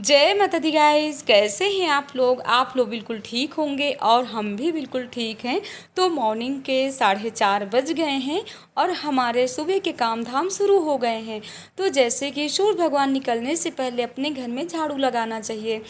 जय माता दी गाइस। कैसे हैं आप लोग बिल्कुल ठीक होंगे और हम भी बिल्कुल ठीक हैं। तो मॉर्निंग के 4:30 बज गए हैं और हमारे सुबह के काम धाम शुरू हो गए हैं। तो जैसे कि सूर्य भगवान निकलने से पहले अपने घर में झाड़ू लगाना चाहिए।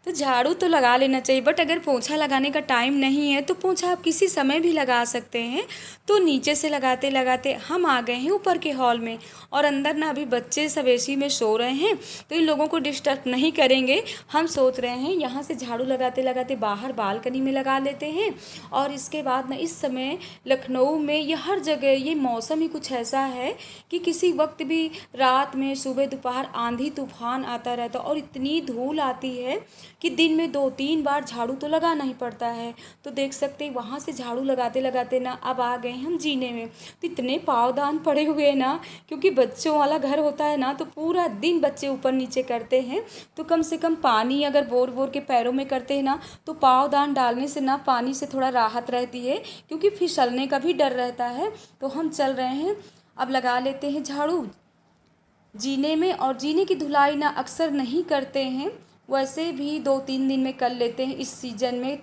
तो झाड़ू तो लगा लेना चाहिए, बट अगर पोंछा लगाने का टाइम नहीं है तो पोंछा आप किसी समय भी लगा सकते हैं। तो नीचे से लगाते लगाते हम आ गए हैं ऊपर के हॉल में, और अंदर ना अभी बच्चे सब एसी में सो रहे हैं, तो इन लोगों को डिस्टर्ब नहीं करेंगे। हम सोच रहे हैं यहाँ से झाड़ू लगाते लगाते बाहर बालकनी में लगा लेते हैं। और इसके बाद ना इस समय लखनऊ में ये हर जगह ये मौसम ही कुछ ऐसा है कि किसी वक्त भी रात में सुबह दोपहर आंधी तूफान आता रहता, और इतनी धूल आती है कि दिन में 2-3 बार झाड़ू तो लगाना ही पड़ता है। तो देख सकते हैं वहाँ से झाड़ू लगाते लगाते ना अब आ गए हम जीने में। तो इतने पावदान पड़े हुए हैं ना, क्योंकि बच्चों वाला घर होता है ना, तो पूरा दिन बच्चे ऊपर नीचे करते हैं। तो कम से कम पानी अगर बोर बोर के पैरों में करते हैं ना, तो पावदान डालने से ना पानी से थोड़ा राहत रहती है, क्योंकि फिसलने का भी डर रहता है। तो हम चल रहे हैं, अब लगा लेते हैं झाड़ू जीने में। और जीने की धुलाई ना अक्सर नहीं करते हैं, वैसे भी 2-3 दिन में कर लेते हैं। इस सीज़न में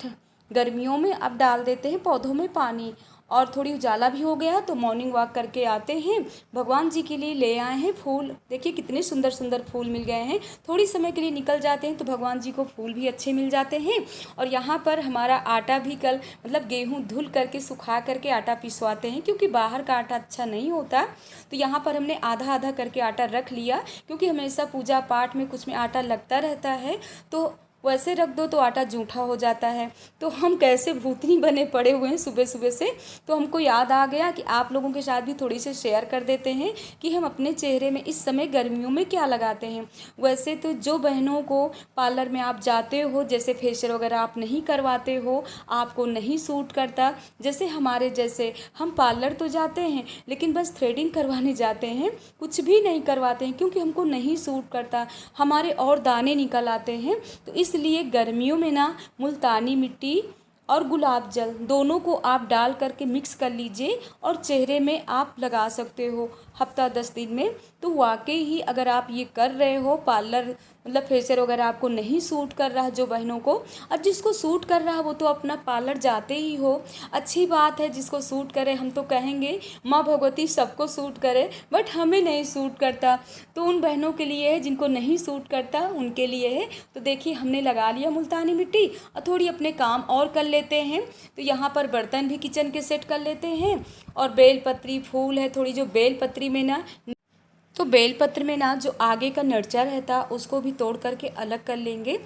गर्मियों में अब डाल देते हैं पौधों में पानी। और थोड़ी उजाला भी हो गया तो मॉर्निंग वॉक करके आते हैं। भगवान जी के लिए ले आए हैं फूल, देखिए कितने सुंदर सुंदर फूल मिल गए हैं। थोड़ी समय के लिए निकल जाते हैं तो भगवान जी को फूल भी अच्छे मिल जाते हैं। और यहाँ पर हमारा आटा भी कल गेहूँ धुल करके सुखा करके आटा पिसवाते हैं, क्योंकि बाहर का आटा अच्छा नहीं होता। तो यहाँ पर हमने आधा आधा करके आटा रख लिया, क्योंकि हमेशा पूजा पाठ में कुछ में आटा लगता रहता है, तो वैसे रख दो तो आटा जूठा हो जाता है। तो हम कैसे भूतनी बने पड़े हुए हैं सुबह सुबह से। तो हमको याद आ गया कि आप लोगों के साथ भी थोड़ी सी शेयर कर देते हैं कि हम अपने चेहरे में इस समय गर्मियों में क्या लगाते हैं। वैसे तो जो बहनों को पार्लर में आप जाते हो, जैसे फेशियल वगैरह आप नहीं करवाते हो, आपको नहीं सूट करता, जैसे हमारे जैसे हम पार्लर तो जाते हैं लेकिन बस थ्रेडिंग करवाने जाते हैं, कुछ भी नहीं करवाते हैं, क्योंकि हमको नहीं सूट करता, हमारे और दाने निकल आते हैं। तो इसलिए गर्मियों में ना मुल्तानी मिट्टी और गुलाब जल दोनों को आप डाल करके मिक्स कर लीजिए और चेहरे में आप लगा सकते हो हफ्ता 10 दिन में। तो वाकई ही अगर आप ये कर रहे हो पार्लर फेशियल वगैरह आपको नहीं सूट कर रहा, जो बहनों को, और जिसको सूट कर रहा है वो तो अपना पार्लर जाते ही हो, अच्छी बात है। जिसको सूट करे, हम तो कहेंगे माँ भगवती सबको सूट करे, बट हमें नहीं सूट करता। तो उन बहनों के लिए है, जिनको नहीं सूट करता उनके लिए है। तो देखिए हमने लगा लिया मुल्तानी मिट्टी और थोड़ी अपने काम और कर लेते हैं। तो यहाँ पर बर्तन भी किचन के सेट कर लेते हैं। और बेलपत्री फूल है, थोड़ी जो बेलपत्री में ना, तो बेलपत्र में ना जो आगे का नर्चा रहता उसको भी तोड़ करके अलग कर लेंगे।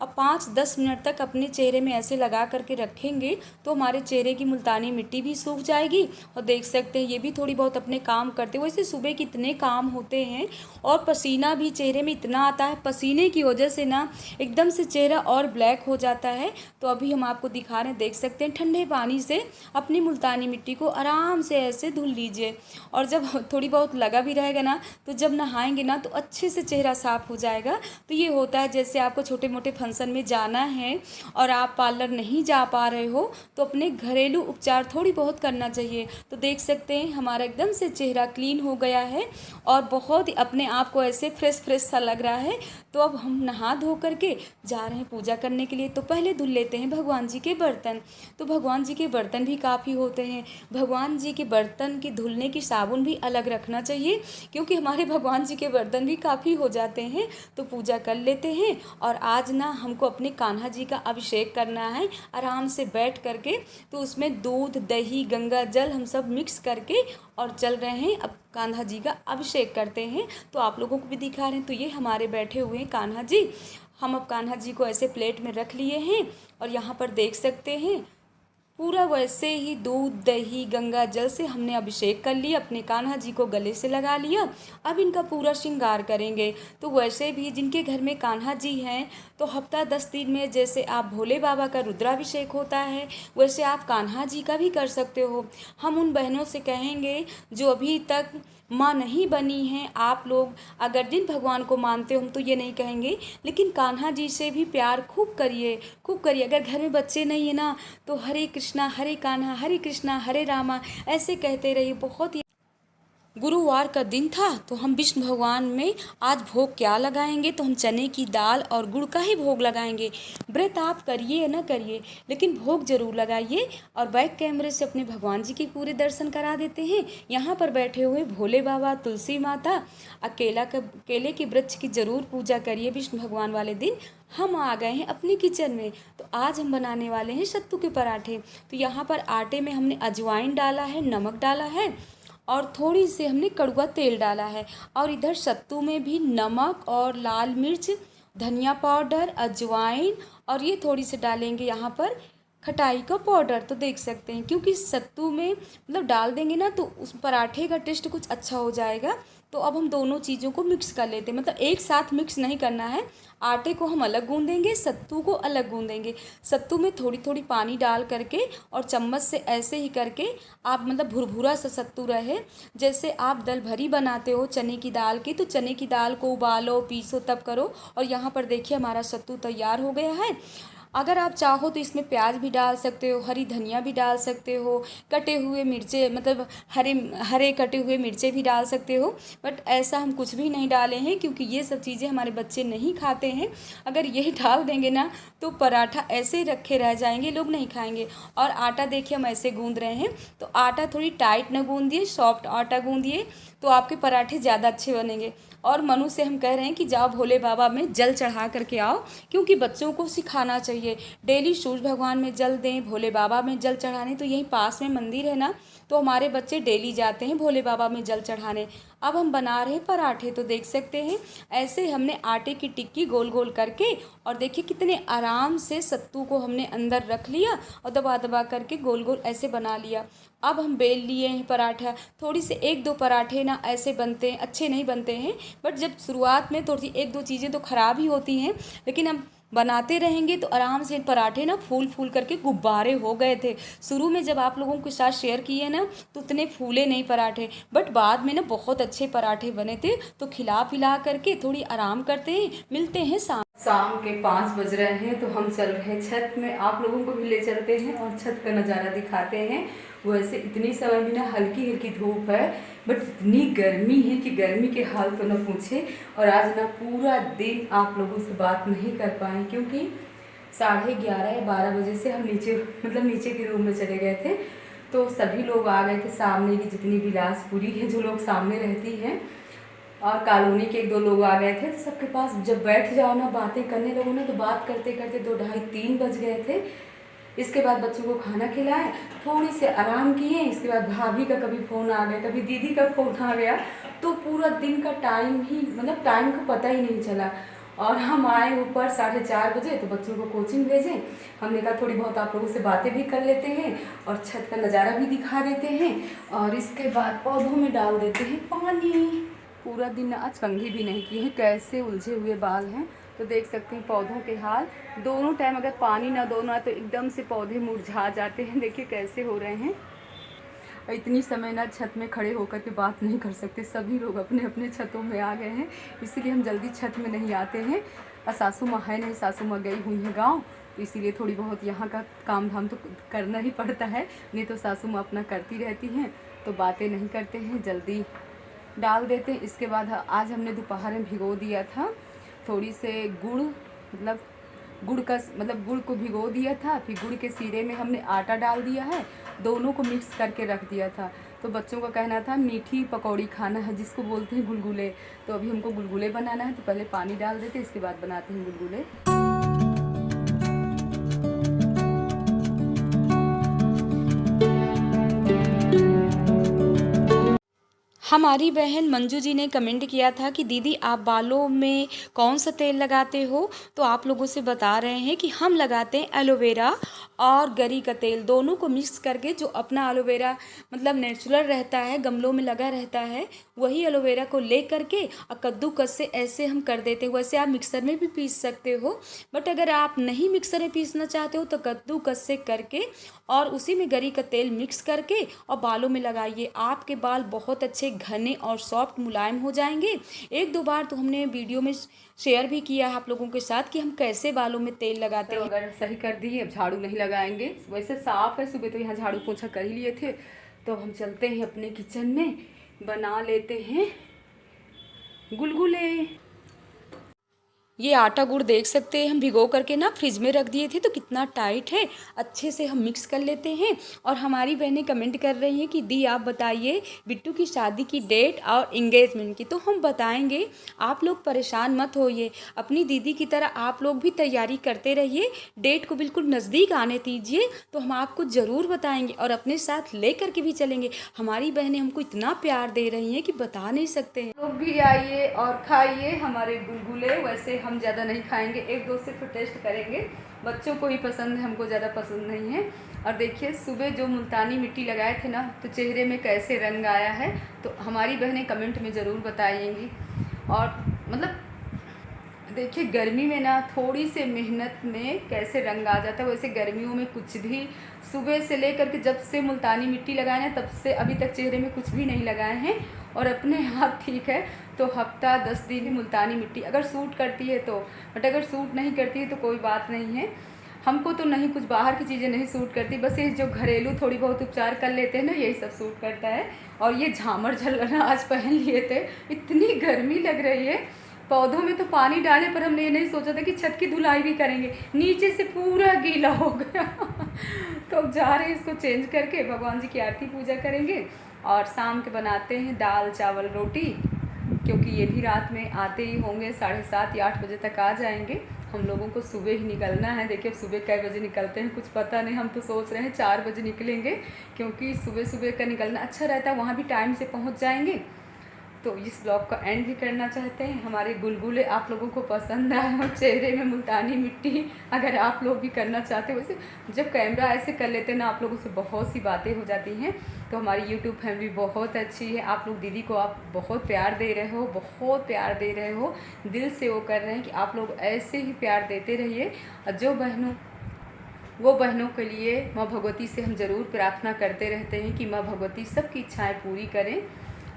अब 5-10 मिनट तक अपने चेहरे में ऐसे लगा करके रखेंगे तो हमारे चेहरे की मुल्तानी मिट्टी भी सूख जाएगी। और देख सकते हैं ये भी थोड़ी बहुत अपने काम करते, वैसे सुबह कितने काम होते हैं और पसीना भी चेहरे में इतना आता है, पसीने की वजह से ना एकदम से चेहरा और ब्लैक हो जाता है। तो अभी हम आपको दिखा रहे हैं, देख सकते हैं ठंडे पानी से अपनी मुल्तानी मिट्टी को आराम से ऐसे धुल लीजिए। और जब थोड़ी बहुत लगा भी रहेगा ना, तो जब नहाएंगे ना तो अच्छे से चेहरा साफ़ हो जाएगा। तो ये होता है जैसे आपको छोटे मोटे फंक्शन में जाना है और आप पार्लर नहीं जा पा रहे हो, तो अपने घरेलू उपचार थोड़ी बहुत करना चाहिए। तो देख सकते हैं हमारा एकदम से चेहरा क्लीन हो गया है और बहुत ही अपने आप को ऐसे फ्रेश फ्रेश सा लग रहा है। तो अब हम नहा धो करके जा रहे हैं पूजा करने के लिए। तो पहले धुल लेते हैं भगवान जी के बर्तन। तो भगवान जी के बर्तन भी काफ़ी होते हैं, भगवान जी के बर्तन की धुलने की साबुन भी अलग रखना चाहिए, क्योंकि हमारे भगवान जी के बर्तन भी काफ़ी हो जाते हैं। तो पूजा कर लेते हैं। और आज ना हमको अपने कान्हा जी का अभिषेक करना है आराम से बैठ करके। तो उसमें दूध दही गंगा जल हम सब मिक्स करके और चल रहे हैं, अब कान्हा जी का अभिषेक करते हैं। तो आप लोगों को भी दिखा रहे हैं। तो ये हमारे बैठे हुए हैं कान्हा जी। हम अब कान्हा जी को ऐसे प्लेट में रख लिए हैं और यहाँ पर देख सकते हैं पूरा वैसे ही दूध दही गंगा जल से हमने अभिषेक कर लिया, अपने कान्हा जी को गले से लगा लिया। अब इनका पूरा श्रृंगार करेंगे। तो वैसे भी जिनके घर में कान्हा जी हैं, तो हफ्ता 10 दिन में जैसे आप भोले बाबा का रुद्राभिषेक होता है, वैसे आप कान्हा जी का भी कर सकते हो। हम उन बहनों से कहेंगे जो अभी तक माँ नहीं बनी हैं, आप लोग अगर जिन भगवान को मानते हो, हम तो ये नहीं कहेंगे, लेकिन कान्हा जी से भी प्यार खूब करिए, खूब करिए। अगर घर में बच्चे नहीं है ना, तो हरे कृष्णा हरे कान्हा, हरे कृष्णा हरे रामा ऐसे कहते रहिए। बहुत ही गुरुवार का दिन था तो हम विष्णु भगवान में आज भोग क्या लगाएंगे, तो हम चने की दाल और गुड़ का ही भोग लगाएंगे। व्रत आप करिए या ना करिए, लेकिन भोग जरूर लगाइए। और बैक कैमरे से अपने भगवान जी के पूरे दर्शन करा देते हैं। यहाँ पर बैठे हुए भोले बाबा, तुलसी माता, केले के वृक्ष की जरूर पूजा करिए विष्णु भगवान वाले दिन। हम आ गए हैं अपने किचन में। तो आज हम बनाने वाले हैं सत्तू के पराठे। तो यहाँ पर आटे में हमने अजवाइन डाला है, नमक डाला है और थोड़ी सी हमने कड़वा तेल डाला है। और इधर सत्तू में भी नमक और लाल मिर्च, धनिया पाउडर, अजवाइन और ये थोड़ी सी डालेंगे यहाँ पर खटाई का पाउडर। तो देख सकते हैं, क्योंकि सत्तू में मतलब डाल देंगे ना तो उस पराठे का टेस्ट कुछ अच्छा हो जाएगा। तो अब हम दोनों चीज़ों को मिक्स कर लेते हैं, मतलब एक साथ मिक्स नहीं करना है। आटे को हम अलग गूँधेंगे, सत्तू को अलग गूँधेंगे। सत्तू में थोड़ी थोड़ी पानी डाल करके और चम्मच से ऐसे ही करके आप मतलब भुरभुरा सा सत्तू रहे। जैसे आप दल भरी बनाते हो चने की दाल की, तो चने की दाल को उबालो, पीसो, तब करो। और यहाँ पर देखिए हमारा सत्तू तैयार हो गया है। अगर आप चाहो तो इसमें प्याज भी डाल सकते हो, हरी धनिया भी डाल सकते हो, कटे हुए मिर्चे मतलब हरे हरे कटे हुए मिर्चे भी डाल सकते हो। बट ऐसा हम कुछ भी नहीं डाले हैं, क्योंकि ये सब चीज़ें हमारे बच्चे नहीं खाते हैं। अगर यही डाल देंगे ना तो पराठा ऐसे ही रखे रह जाएंगे, लोग नहीं खाएंगे। और आटा देखिए हम ऐसे गूँध रहे हैं। तो आटा थोड़ी टाइट ना गूँधिए, सॉफ्ट आटा गूँधिए, तो आपके पराठे ज़्यादा अच्छे बनेंगे। और मनु से हम कह रहे हैं कि जाओ भोले बाबा में जल चढ़ा करके आओ, क्योंकि बच्चों को सिखाना चाहिए डेली सूरज भगवान में जल दें, भोले बाबा में जल चढ़ाने। तो यहीं पास में मंदिर है ना, तो हमारे बच्चे डेली जाते हैं भोले बाबा में जल चढ़ाने। अब हम बना रहे हैं पराठे। तो देख सकते हैं ऐसे हमने आटे की टिक्की गोल गोल करके, और देखिए कितने आराम से सत्तू को हमने अंदर रख लिया और दबा दबा करके गोल गोल ऐसे बना लिया। अब हम बेल लिए हैं पराठा। थोड़ी से एक दो पराठे ना ऐसे बनते हैं, अच्छे नहीं बनते हैं। बट जब शुरुआत में थोड़ी एक दो चीज़ें तो ख़राब ही होती हैं, लेकिन हम बनाते रहेंगे तो आराम से पराठे ना फूल फूल करके गुब्बारे हो गए थे। शुरू में जब आप लोगों के साथ शेयर किए ना तो उतने फूले नहीं पराठे, बट बाद में ना बहुत अच्छे पराठे बने थे। तो खिला पिला करके थोड़ी आराम करते हैं, मिलते हैं शाम के 5 बज रहे हैं। तो हम चल रहे हैं छत में, आप लोगों को भी ले चलते हैं और छत का नज़ारा दिखाते हैं। वैसे इतनी समय भी ना हल्की हल्की धूप है, बट इतनी गर्मी है कि गर्मी के हाल तो ना पूछे। और आज ना पूरा दिन आप लोगों से बात नहीं कर पाए, क्योंकि 11:30 या 12 बजे से हम नीचे के रूम में चले गए थे। तो सभी लोग आ गए थे, सामने की जितनी बिलासपुरी है जो लोग सामने रहती हैं, और कॉलोनी के 1-2 लोग आ गए थे। तो सबके पास जब बैठ जाओ ना बातें करने लगो ना, तो बात करते करते 2, ढाई, 3 बज गए थे। इसके बाद बच्चों को खाना खिलाए, थोड़ी से आराम किए। इसके बाद भाभी का कभी फ़ोन आ गया, कभी दीदी का फ़ोन आ गया, तो पूरा दिन का टाइम ही मतलब टाइम का पता ही नहीं चला। और हम आए ऊपर 4:30 बजे, तो बच्चों को कोचिंग भेजें। हमने कहा थोड़ी बहुत आप लोगों से बातें भी कर लेते हैं और छत का नज़ारा भी दिखा देते हैं, और इसके बाद पौधों में डाल देते हैं पानी। पूरा दिन आज कंघी भी नहीं की है, कैसे उलझे हुए बाल हैं। तो देख सकते हैं पौधों के हाल। दोनों टाइम अगर पानी ना दो ना तो एकदम से पौधे मुरझा जाते हैं। देखिए कैसे हो रहे हैं। और इतनी समय ना छत में खड़े होकर के बात नहीं कर सकते, सभी लोग अपने अपने छतों में आ गए हैं, इसलिए हम जल्दी छत में नहीं आते हैं। और सासू माँ है नहीं, सासू माँ गई हुई हैं गाँव, तो इसीलिए थोड़ी बहुत यहाँ का काम धाम तो करना ही पड़ता है, नहीं तो सासू माँ अपना करती रहती हैं। तो बातें नहीं करते हैं, जल्दी डाल देते हैं। इसके बाद आज हमने दोपहर में भिगो दिया था थोड़ी से गुड़ को भिगो दिया था। फिर गुड़ के सीरे में हमने आटा डाल दिया है, दोनों को मिक्स करके रख दिया था। तो बच्चों का कहना था मीठी पकौड़ी खाना है, जिसको बोलते हैं गुलगुले। तो अभी हमको गुलगुले बनाना है, तो पहले पानी डाल देते, इसके बाद बनाते हैं गुलगुले। हमारी बहन मंजू जी ने कमेंट किया था कि दीदी आप बालों में कौन सा तेल लगाते हो। तो आप लोगों से बता रहे हैं कि हम लगाते हैं एलोवेरा और गरी का तेल, दोनों को मिक्स करके। जो अपना एलोवेरा मतलब नेचुरल रहता है, गमलों में लगा रहता है, वही एलोवेरा को ले करके और कद्दूकस से ऐसे हम कर देते हैं। वैसे आप मिक्सर में भी पीस सकते हो, बट अगर आप नहीं मिक्सर में पीसना चाहते हो तो कद्दूकस से करके और उसी में गरी का तेल मिक्स करके और बालों में लगाइए। आपके बाल बहुत अच्छे घने और सॉफ्ट मुलायम हो जाएंगे। 1-2 बार तो हमने वीडियो में शेयर भी किया है आप लोगों के साथ कि हम कैसे बालों में तेल लगाते हैं। अगर सही कर दिए, अब झाड़ू नहीं लगाएंगे, वैसे साफ़ है। सुबह तो यहाँ झाड़ू पोछा कर ही लिए थे। तो हम चलते हैं अपने किचन में। बना लेते हैं गुलगुले। ये आटा गुड़ देख सकते हैं हम भिगो करके ना फ्रिज में रख दिए थे, तो कितना टाइट है। अच्छे से हम मिक्स कर लेते हैं। और हमारी बहनें कमेंट कर रही हैं कि दी आप बताइए बिट्टू की शादी की डेट और इंगेजमेंट की। तो हम बताएंगे, आप लोग परेशान मत होइए, अपनी दीदी की तरह आप लोग भी तैयारी करते रहिए। डेट को बिल्कुल नज़दीक आने दीजिए तो हम आपको ज़रूर बताएंगे और अपने साथ ले करके भी चलेंगे। हमारी बहनें हमको इतना प्यार दे रही हैं कि बता नहीं सकते हैं। लोग भी आइए और खाइए हमारे गुलगुले। वैसे हम ज़्यादा नहीं खाएंगे, एक दो सिर्फ टेस्ट करेंगे, बच्चों को ही पसंद है, हमको ज़्यादा पसंद नहीं है। और देखिए सुबह जो मुल्तानी मिट्टी लगाए थे ना, तो चेहरे में कैसे रंग आया है, तो हमारी बहनें कमेंट में ज़रूर बताएंगी। और मतलब देखिए गर्मी में ना थोड़ी सी मेहनत में कैसे रंग आ जाता है, वैसे गर्मियों में कुछ भी सुबह से लेकर के जब से मुल्तानी मिट्टी लगाए हैं तब से अभी तक चेहरे में कुछ भी नहीं लगाए हैं और अपने आप ठीक है। तो हफ्ता 10 दिन मुल्तानी मिट्टी अगर सूट करती है तो, बट अगर सूट नहीं करती है तो कोई बात नहीं है। हमको तो नहीं, कुछ बाहर की चीज़ें नहीं सूट करती, बस ये जो घरेलू थोड़ी बहुत उपचार कर लेते हैं ना, यही सब सूट करता है। और ये झामर झलना आज पहन लिए थे, इतनी गर्मी लग रही है। पौधों में तो पानी डाले पर हमने ये नहीं सोचा था कि छत की धुलाई भी करेंगे, नीचे से पूरा गीला हो गया। तो अब जा रहे हैं इसको चेंज करके, भगवान जी की आरती पूजा करेंगे और शाम के बनाते हैं दाल चावल रोटी, क्योंकि ये भी रात में आते ही होंगे, 7:30 या 8 बजे तक आ जाएंगे। हम लोगों को सुबह ही निकलना है। देखिए अब सुबह कै बजे निकलते हैं कुछ पता नहीं, हम तो सोच रहे हैं 4 बजे निकलेंगे, क्योंकि सुबह सुबह का निकलना अच्छा रहता है, वहाँ भी टाइम से पहुँच जाएंगे। तो इस ब्लॉग का एंड भी करना चाहते हैं। हमारे गुलगुले आप लोगों को पसंद आए और चेहरे में मुल्तानी मिट्टी अगर आप लोग भी करना चाहते हो, वैसे जब कैमरा ऐसे कर लेते हैं ना, आप लोगों से बहुत सी बातें हो जाती हैं। तो हमारी यूट्यूब फैमिली बहुत अच्छी है, आप लोग दीदी को आप बहुत प्यार दे रहे हो, बहुत प्यार दे रहे हो, दिल से वो कर रहे हैं कि आप लोग ऐसे ही प्यार देते रहिए। और जो बहनों वो बहनों के लिए माँ भगवती से हम ज़रूर प्रार्थना करते रहते हैं कि माँ भगवती सबकी इच्छाएं पूरी करें।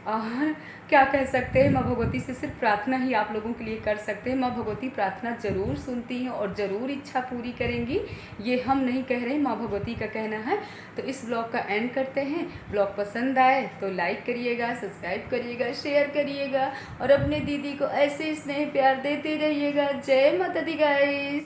और क्या कह सकते हैं, माँ भगवती से सिर्फ प्रार्थना ही आप लोगों के लिए कर सकते हैं। माँ भगवती प्रार्थना ज़रूर सुनती हैं और ज़रूर इच्छा पूरी करेंगी, ये हम नहीं कह रहे हैं, माँ भगवती का कहना है। तो इस ब्लॉग का एंड करते हैं। ब्लॉग पसंद आए तो लाइक करिएगा, सब्सक्राइब करिएगा, शेयर करिएगा और अपने दीदी को ऐसे स्नेह प्यार देते रहिएगा। जय माता दी गाइस।